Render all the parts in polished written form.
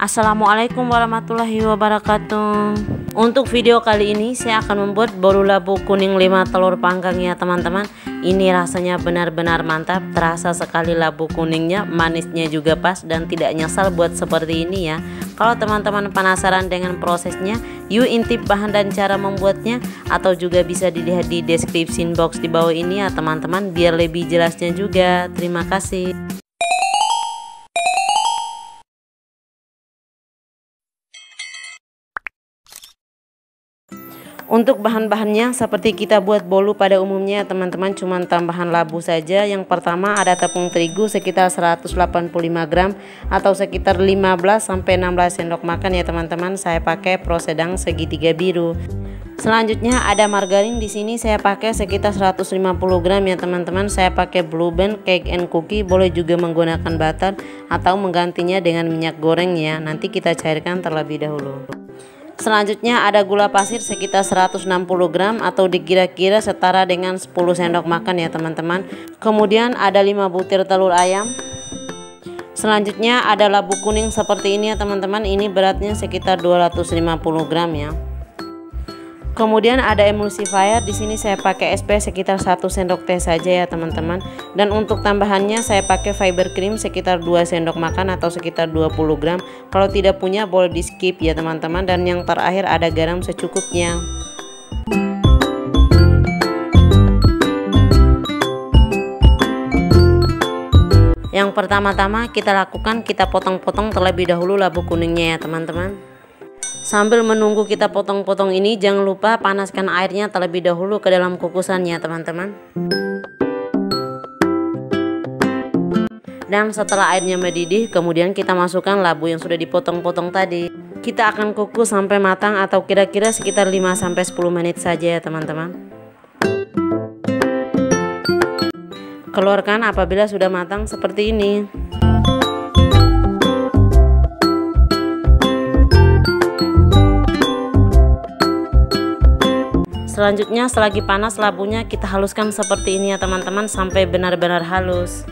Assalamualaikum warahmatullahi wabarakatuh. Untuk video kali ini saya akan membuat bolu labu kuning 5 telur panggang ya teman-teman. Ini rasanya benar-benar mantap, terasa sekali labu kuningnya, manisnya juga pas dan tidak nyesal buat seperti ini ya. Kalau teman-teman penasaran dengan prosesnya, yuk intip bahan dan cara membuatnya, atau juga bisa dilihat di deskripsi box di bawah ini ya teman-teman, biar lebih jelasnya juga. Terima kasih. Untuk bahan-bahannya seperti kita buat bolu pada umumnya teman-teman, cuma tambahan labu saja. Yang pertama ada tepung terigu sekitar 185 gram atau sekitar 15-16 sendok makan ya teman-teman. Saya pakai pro sedang segitiga biru. Selanjutnya ada margarin, di sini saya pakai sekitar 150 gram ya teman-teman. Saya pakai Blue Band Cake and Cookie, boleh juga menggunakan butter atau menggantinya dengan minyak goreng ya. Nanti kita cairkan terlebih dahulu. Selanjutnya ada gula pasir sekitar 160 gram atau dikira-kira setara dengan 10 sendok makan ya teman-teman. Kemudian ada 5 butir telur ayam. Selanjutnya ada labu kuning seperti ini ya teman-teman. Ini beratnya sekitar 250 gram ya. Kemudian ada emulsifier, di sini saya pakai SP sekitar 1 sendok teh saja ya teman-teman. Dan untuk tambahannya saya pakai fiber cream sekitar 2 sendok makan atau sekitar 20 gram. Kalau tidak punya boleh di skip ya teman-teman. Dan yang terakhir ada garam secukupnya. Yang pertama-tama kita lakukan, kita potong-potong terlebih dahulu labu kuningnya ya teman-teman. Sambil menunggu kita potong-potong ini, jangan lupa panaskan airnya terlebih dahulu ke dalam kukusannya teman-teman. Dan setelah airnya mendidih, kemudian kita masukkan labu yang sudah dipotong-potong tadi. Kita akan kukus sampai matang atau kira-kira sekitar 5-10 menit saja ya teman-teman. Keluarkan apabila sudah matang seperti ini. Selanjutnya selagi panas labunya kita haluskan seperti ini ya teman-teman sampai benar-benar halus.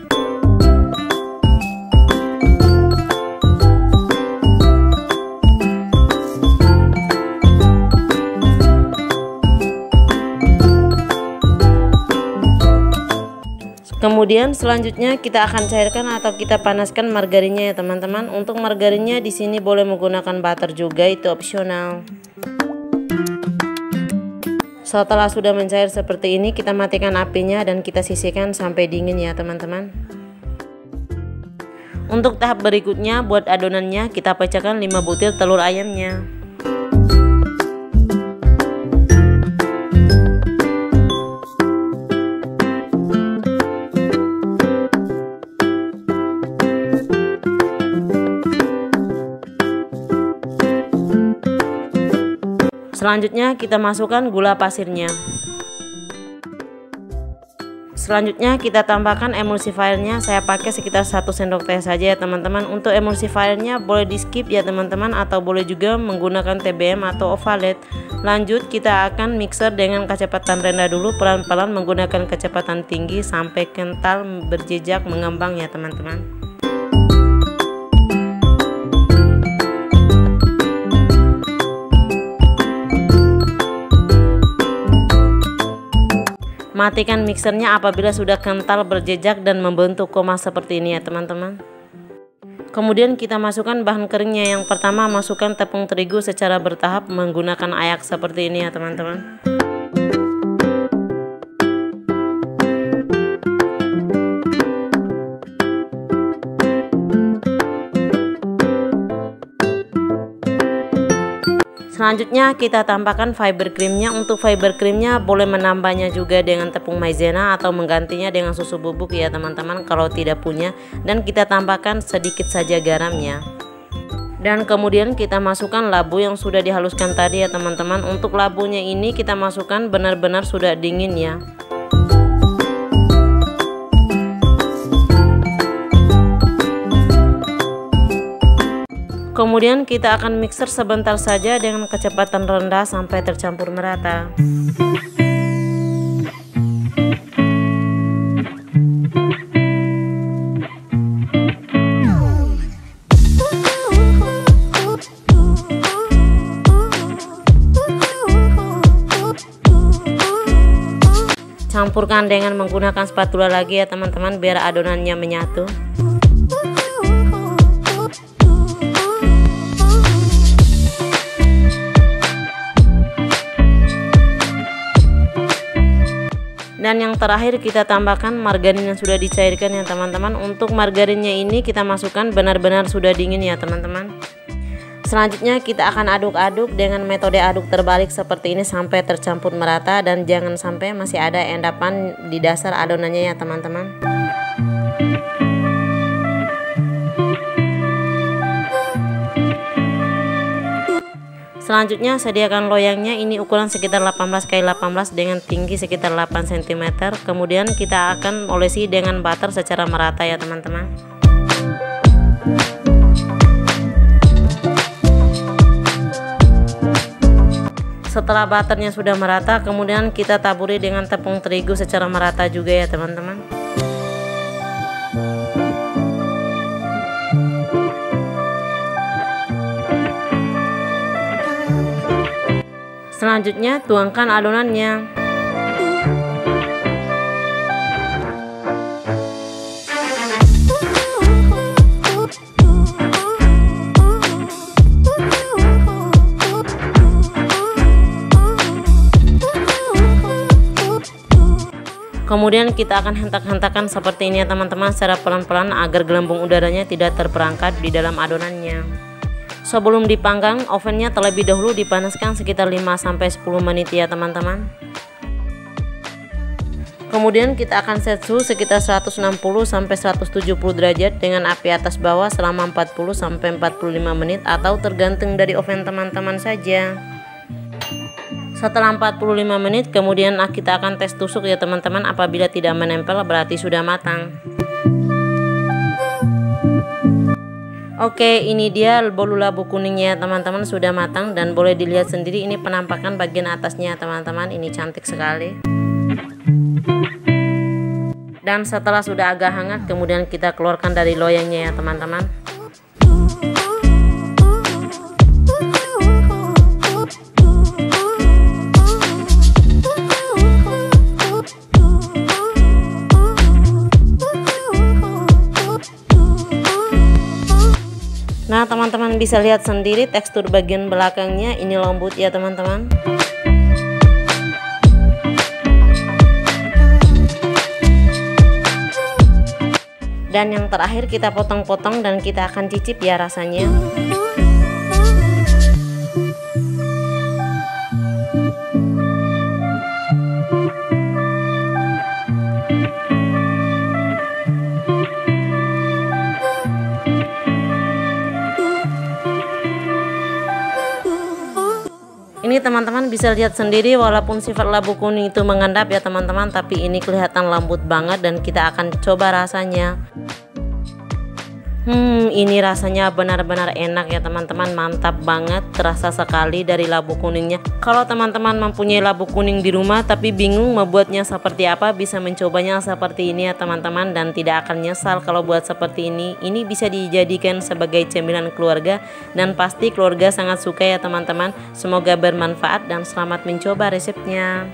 Kemudian selanjutnya kita akan cairkan atau kita panaskan margarinnya ya teman-teman. Untuk margarinnya di sini boleh menggunakan butter juga, itu opsional. Setelah sudah mencair seperti ini, kita matikan apinya dan kita sisihkan sampai dingin ya teman-teman. Untuk tahap berikutnya, buat adonannya kita pecahkan 5 butir telur ayamnya. Selanjutnya kita masukkan gula pasirnya. Selanjutnya kita tambahkan emulsifiernya. Saya pakai sekitar 1 sendok teh saja ya teman-teman. Untuk emulsifiernya boleh di skip ya teman-teman, atau boleh juga menggunakan TBM atau ovalet. Lanjut kita akan mixer dengan kecepatan rendah dulu, pelan-pelan menggunakan kecepatan tinggi sampai kental berjejak mengembang ya teman-teman. Matikan mixernya apabila sudah kental berjejak dan membentuk koma seperti ini ya teman-teman. Kemudian kita masukkan bahan keringnya. Yang pertama masukkan tepung terigu secara bertahap menggunakan ayak seperti ini ya teman-teman. Selanjutnya kita tambahkan fiber creamnya. Untuk fiber creamnya boleh menambahnya juga dengan tepung maizena atau menggantinya dengan susu bubuk ya teman-teman kalau tidak punya. Dan kita tambahkan sedikit saja garamnya. Dan kemudian kita masukkan labu yang sudah dihaluskan tadi ya teman-teman. Untuk labunya ini kita masukkan benar-benar sudah dingin ya. Kemudian kita akan mixer sebentar saja dengan kecepatan rendah sampai tercampur merata. Campurkan dengan menggunakan spatula lagi ya teman-teman, biar adonannya menyatu. Dan yang terakhir kita tambahkan margarin yang sudah dicairkan ya teman-teman. Untuk margarinnya ini kita masukkan benar-benar sudah dingin ya teman-teman. Selanjutnya kita akan aduk-aduk dengan metode aduk terbalik seperti ini sampai tercampur merata, dan jangan sampai masih ada endapan di dasar adonannya ya teman-teman. Selanjutnya sediakan loyangnya, ini ukuran sekitar 18 x 18 dengan tinggi sekitar 8 cm. Kemudian kita akan olesi dengan butter secara merata ya teman-teman. Setelah butternya sudah merata, kemudian kita taburi dengan tepung terigu secara merata juga ya teman-teman. Selanjutnya tuangkan adonannya. Kemudian kita akan hentak-hentakan seperti ini ya teman-teman, secara pelan-pelan agar gelembung udaranya tidak terperangkap di dalam adonannya. Sebelum dipanggang, ovennya terlebih dahulu dipanaskan sekitar 5-10 menit ya teman-teman. Kemudian kita akan set suhu sekitar 160-170 derajat dengan api atas bawah selama 40-45 menit, atau tergantung dari oven teman-teman saja. Setelah 45 menit kemudian kita akan tes tusuk ya teman-teman. Apabila tidak menempel berarti sudah matang. Oke, ini dia bolu labu kuningnya teman-teman, sudah matang dan boleh dilihat sendiri ini penampakan bagian atasnya teman-teman. Ini cantik sekali. Dan setelah sudah agak hangat kemudian kita keluarkan dari loyangnya ya teman-teman. Nah teman-teman bisa lihat sendiri tekstur bagian belakangnya, ini lembut ya teman-teman. Dan yang terakhir kita potong-potong dan kita akan cicip ya rasanya. Ini teman-teman bisa lihat sendiri, walaupun sifat labu kuning itu mengendap ya teman-teman, tapi ini kelihatan lembut banget dan kita akan coba rasanya. Ini rasanya benar-benar enak ya teman-teman, mantap banget, terasa sekali dari labu kuningnya. Kalau teman-teman mempunyai labu kuning di rumah tapi bingung membuatnya seperti apa, bisa mencobanya seperti ini ya teman-teman, dan tidak akan nyesal kalau buat seperti ini. Ini bisa dijadikan sebagai cemilan keluarga dan pasti keluarga sangat suka ya teman-teman. Semoga bermanfaat dan selamat mencoba resepnya.